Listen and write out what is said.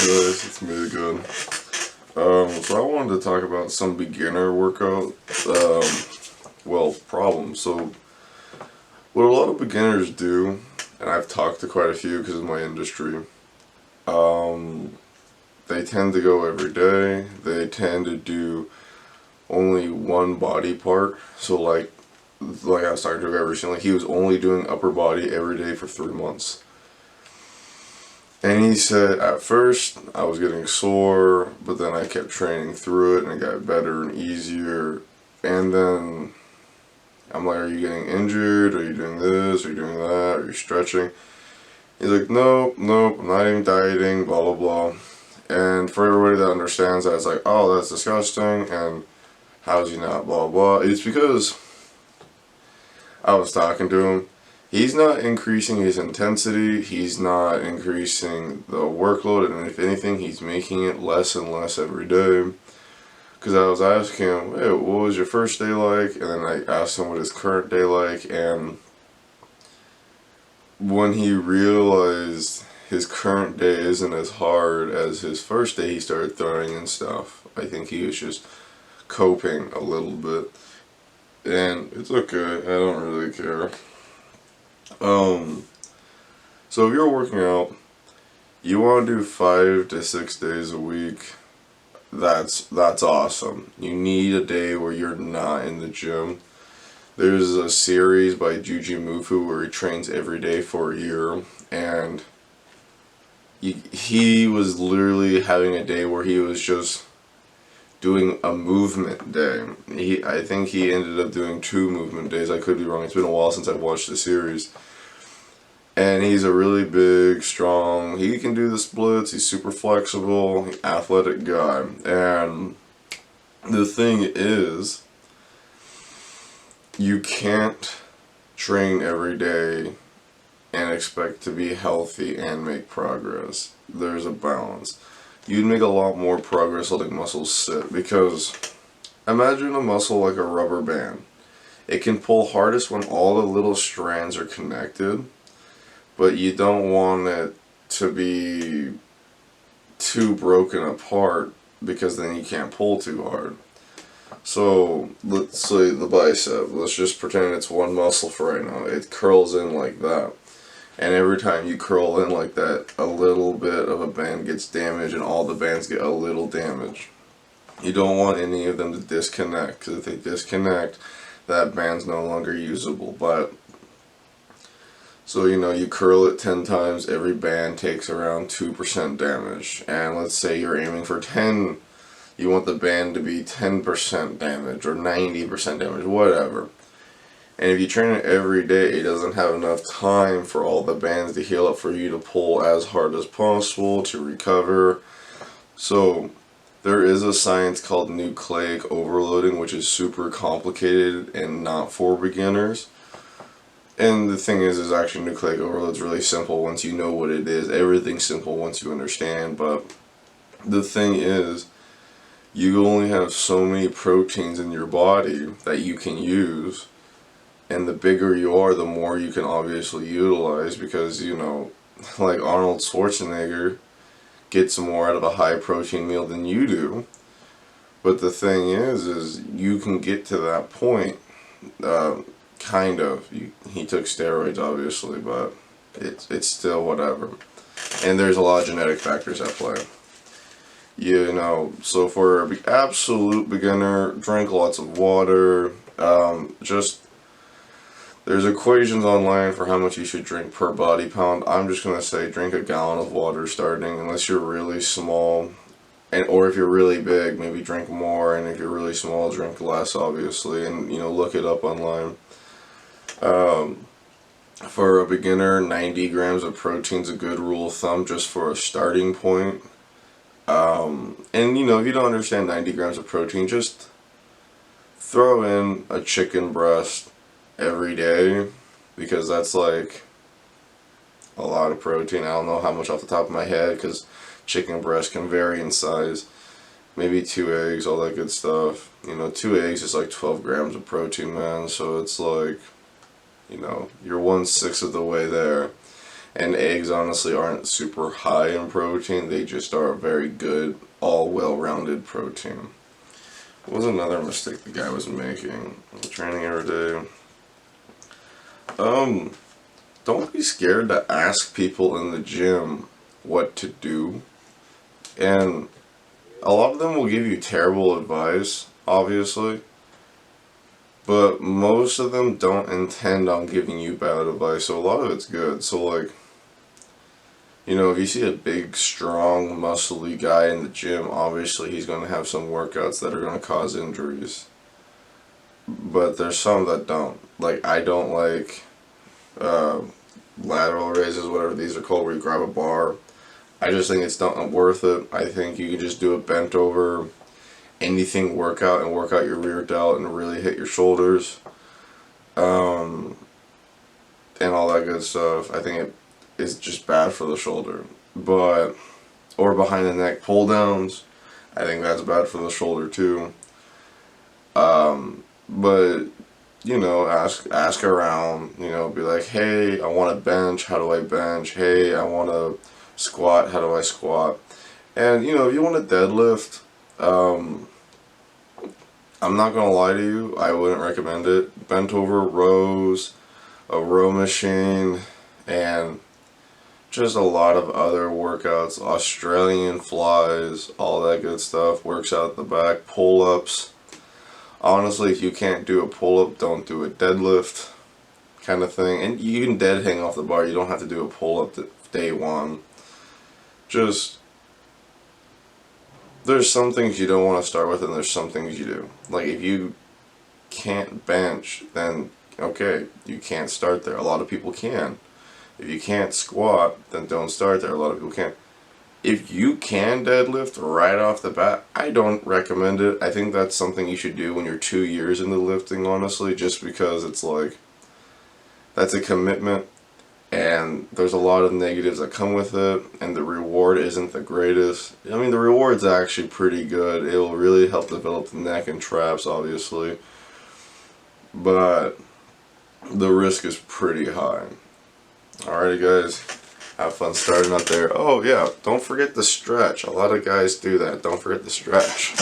guys, it's me again. So I wanted to talk about some beginner workout, problems. So what a lot of beginners do, and I've talked to quite a few because of my industry, they tend to go every day. They tend to do only one body part. So like I was talking to a guy recently, he was only doing upper body every day for 3 months. And he said, at first, I was getting sore, but then I kept training through it and it got better and easier. And then I'm like, are you getting injured? Are you doing this? Are you doing that? Are you stretching? He's like, nope, I'm not even dieting, blah, blah, blah. And for everybody that understands that, it's like, oh, that's disgusting, and how's he not, blah, blah. It's because I was talking to him. He's not increasing his intensity, he's not increasing the workload, and if anything, he's making it less and less every day. Because I was asking him, hey, what was your first day like? And then I asked him what his current day like, and when he realized his current day isn't as hard as his first day, he started throwing in stuff. I think he was just coping a little bit. And it's okay, I don't really care. So if you're working out, you want to do 5 to 6 days a week. That's awesome. You need a day where you're not in the gym. There's a series by Juji Mufu where he trains every day for a year, and he was literally having a day where he was just doing a movement day. I think he ended up doing 2 movement days. I could be wrong. It's been a while since I've watched the series. And he's a really big, strong, he can do the splits, he's super flexible, athletic guy. And the thing is, you can't train every day and expect to be healthy and make progress. There's a balance. You'd make a lot more progress letting muscles sit, because imagine a muscle like a rubber band. It can pull hardest when all the little strands are connected, but you don't want it to be too broken apart, because then you can't pull too hard. So let's say the bicep, let's just pretend it's one muscle for right now. It curls in like that. And every time you curl in like that, a little bit of a band gets damaged and all the bands get a little damage. You don't want any of them to disconnect, because if they disconnect, that band's no longer usable. But so you curl it 10 times, every band takes around 2% damage. And let's say you're aiming for 10, you want the band to be 10% damage or 90% damage, whatever. And if you train it every day, it doesn't have enough time for all the bands to heal up for you to pull as hard as possible to recover. So there is a science called nucleic overloading, which is super complicated and not for beginners. And the thing is actually nucleic overload is really simple once you know what it is. Everything's simple once you understand, but the thing is, you only have so many proteins in your body that you can use, and the bigger you are, the more you can obviously utilize, because, like Arnold Schwarzenegger gets more out of a high protein meal than you do. But the thing is you can get to that point, kind of. He took steroids, obviously, but it's still whatever. And there's a lot of genetic factors at play. So for an absolute beginner, drink lots of water. There's equations online for how much you should drink per body pound. I'm just going to say drink a gallon of water starting, unless you're really small. Or if you're really big, maybe drink more, and if you're really small, drink less, obviously, and look it up online. For a beginner, 90 grams of protein is a good rule of thumb just for a starting point. And if you don't understand 90 grams of protein, just throw in a chicken breast every day, because that's like a lot of protein. I don't know how much off the top of my head, because chicken breast can vary in size. Maybe 2 eggs, all that good stuff. 2 eggs is like 12 grams of protein, man. So it's like, you're 1/6 of the way there. And eggs honestly aren't super high in protein, they just are a very good, all well-rounded protein. What was another mistake the guy was making? Training every day. Don't be scared to ask people in the gym what to do. And a lot of them will give you terrible advice, obviously. But most of them don't intend on giving you bad advice, so a lot of it's good. So, like, you know, if you see a big, strong, muscly guy in the gym, obviously he's going to have some workouts that are going to cause injuries. But there's some that don't. Like, I don't like uh, lateral raises, whatever these are called, where you grab a bar. I just think it's not worth it. I think you can just do a bent over anything workout and work out your rear delt and really hit your shoulders. Um, and all that good stuff. I think it is just bad for the shoulder. But, or behind the neck pull downs, I think that's bad for the shoulder too. But, you know, ask around, you know, be like, hey, I want to bench, how do I bench? Hey, I want to squat, how do I squat? And, you know, if you want to deadlift, I'm not going to lie to you, I wouldn't recommend it. Bent over rows, a row machine, and just a lot of other workouts, Australian flies, all that good stuff, works out the back, pull-ups. Honestly, if you can't do a pull-up, don't do a deadlift kind of thing. And you can dead hang off the bar, you don't have to do a pull-up day one. Just, there's some things you don't want to start with and there's some things you do. Like, if you can't bench, then okay, you can't start there. A lot of people can. If you can't squat, then don't start there. A lot of people can't. If you can deadlift right off the bat, I don't recommend it. I think that's something you should do when you're 2 years into lifting, honestly, just because it's like, that's a commitment, and there's a lot of negatives that come with it, and the reward isn't the greatest. I mean, the reward's actually pretty good. It will really help develop the neck and traps, obviously, but the risk is pretty high. Alrighty, guys. Have fun starting out there. Oh, yeah. Don't forget the stretch. A lot of guys do that. Don't forget the stretch.